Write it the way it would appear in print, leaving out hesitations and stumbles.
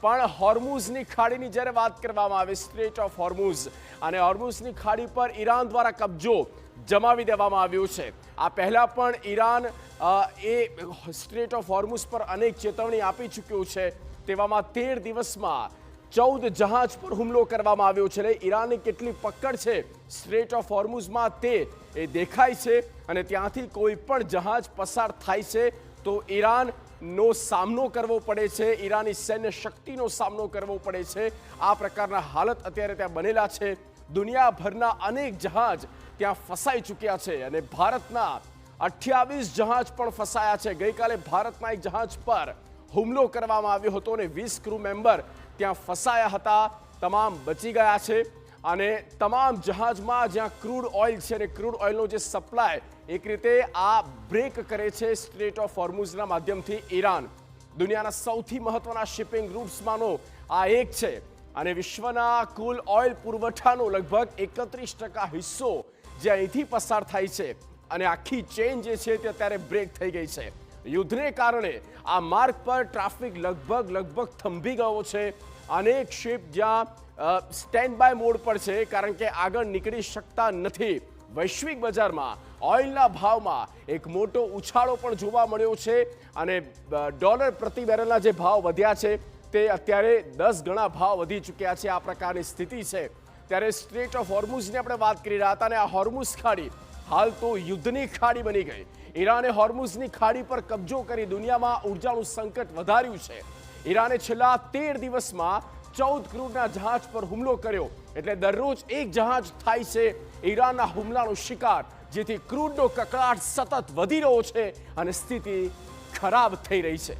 પણ હોર્મુઝની ખાડીની જ્યારે વાત કરવામાં આવે, સ્ટ્રેટ ઓફ હોર્મુઝ અને હોર્મુઝની ખાડી પર ઈરાન દ્વારા કબજો જમાવી દેવામાં આવ્યો છે। આ પહેલા પણ ઈરાન એ સ્ટ્રેટ ઓફ હોર્મુઝ પર અનેક ચેતવણી આપી ચૂક્યું છે। તેવામાં 13 દિવસમાં 14 જહાજ પર હુમલો કરવામાં આવ્યો છે। ઈરાનની કેટલી પકડ છે સ્ટ્રેટ ઓફ હોર્મુઝમાં તે દેખાય છે અને ત્યાંથી કોઈ પણ જહાજ પસાર થાય છે તો ઈરાનનો સામનો કરવો પડે છે, ઈરાની સૈન્ય શક્તિનો સામનો કરવો પડે છે। આ પ્રકારના હાલત અત્યારે ત્યાં બનેલા છે। દુનિયાભરના અનેક જહાજ ત્યાં ફસાઈ ચૂક્યા છે અને ભારતના 28 જહાજ પણ ફસાયા છે। ગઈકાલે ભારતના એક જહાજ પર હુમલો કરવામાં આવ્યો હતો અને 20 ક્રૂ મેમ્બર ત્યાં ફસાયા હતા, તમામ બચી ગયા છે અને તમામ જહાજમાં જ્યાં ક્રૂડ ઓઇલ છે અને ક્રૂડ ઓઇલનો જે સપ્લાય એક રીતે આ બ્રેક કરે છે સ્ટ્રેટ ઓફ હોર્મુઝના માધ્યમથી ઈરાન। દુનિયાના સૌથી મહત્વના શિપિંગ રૂટ્સમાંનો આ એક છે અને વિશ્વના કુલ ઓઇલ પુરવઠાનો લગભગ 31% હિસ્સો જે અહીંથી પસાર થાય છે અને આખી ચેઇન જે છે તે અત્યારે બ્રેક થઈ ગઈ છે। યુદ્ધને કારણે આ માર્ગ પર ટ્રાફિક લગભગ થંભી ગયો છે। અનેક શિપ જ્યાં સ્ટેન્ડ બાય મોડ પર છે કારણ કે આગળ નીકળી શકતા નથી। વૈશ્વિક બજારમાં ઓઇલના ભાવમાં એક મોટો ઉછાળો પણ જોવા મળ્યો છે અને ડોલર પ્રતિ બેરલના જે ભાવ વધ્યા છે તે અત્યારે 10 ગણા ભાવ વધી ચૂક્યા છે। આ પ્રકારની સ્થિતિ છે। ત્યારે સ્ટ્રેટ ઓફ હોર્મુઝની આપણે વાત કરી રહ્યા હતા અને આ હોર્મુઝ ખાડી હાલ તો યુદ્ધની ખાડી બની ગઈ। ઈરાને હોર્મુઝની ખાડી પર કબજો કરી દુનિયામાં ઉર્જાનું સંકટ વધાર્યું છે। ઈરાને છેલ્લા 13 દિવસમાં 14 ક્રૂડના જહાજ પર હુમલો કર્યો એટલે દરરોજ એક જહાજ થાય છે ઈરાનના હુમલાનો શિકાર, જેથી ક્રૂડનો કકળાટ સતત વધી રહ્યો છે અને સ્થિતિ ખરાબ થઈ રહી છે।